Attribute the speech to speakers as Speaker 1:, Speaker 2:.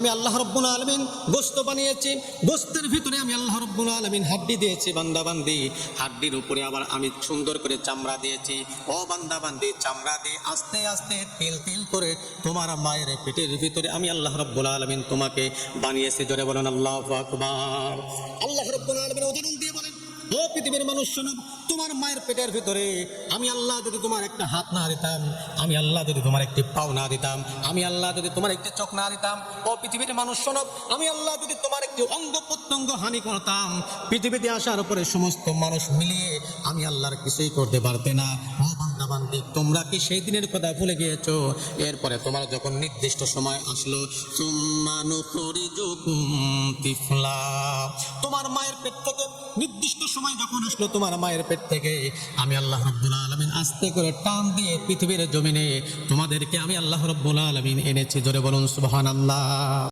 Speaker 1: আমি আল্লাহ রাব্বুল আলামিন গোশত বানিয়েছি, গোশতের ভিতরে আমি আল্লাহ রাব্বুল আলামিন হাড্ডি দিয়েছি বান্দাবান্দি, হাড্ডির উপরে আবার আমি সুন্দর করে চামড়া দিয়েছি। ও বান্দাবান্দি, চামড়া দিয়ে আস্তে আস্তে তিল তিল করে তোমার মায়ের পেটের ভিতরে আমি আল্লাহ রাব্বুল আলামিন তোমাকে বানিয়েছি। জোরে বলেন আল্লাহু আকবার। আল্লাহ রাব্বুল আলামিন উদাহরণ দিয়ে বলেন, ও পৃথিবীর মানুষ শোনো, তোমার মায়ের পেটের ভিতরে আমি আল্লাহ যদি তোমার একটা হাত না দিতাম, আমি আল্লাহ যদি তোমার একটি পাও না দিতাম, আমি আল্লাহ যদি তোমার একটি চোখ না দিতাম, ও পৃথিবীর মানুষ শোনো, আমি আল্লাহ যদি তোমার একটি অঙ্গ প্রত্যঙ্গ হানি করতাম, পৃথিবীতে আসার পরে সমস্ত মানুষ মিলিয়ে আমি আল্লাহর কিছুই করতে পারতে না। ও বান্দাবান্দি, তোমরা কি সেই দিনের কথা ভুলে গিয়েছো? এরপরে তোমার যখন নির্দিষ্ট সময় আসলো, সুম্মা নুখরিজুকুম তিফলা, তোমার মায়ের পেট থেকে নির্দিষ্ট সময় যখন আসলো, তোমার মায়ের পেট থেকে আমি আল্লাহ রাব্বুল আলামিন আস্তে করে টান দিয়ে পৃথিবীর জমিনে তোমাদেরকে আমি আল্লাহ রাব্বুল আলামিন এনেছি। জোরে বলুন সুবহানাল্লাহ।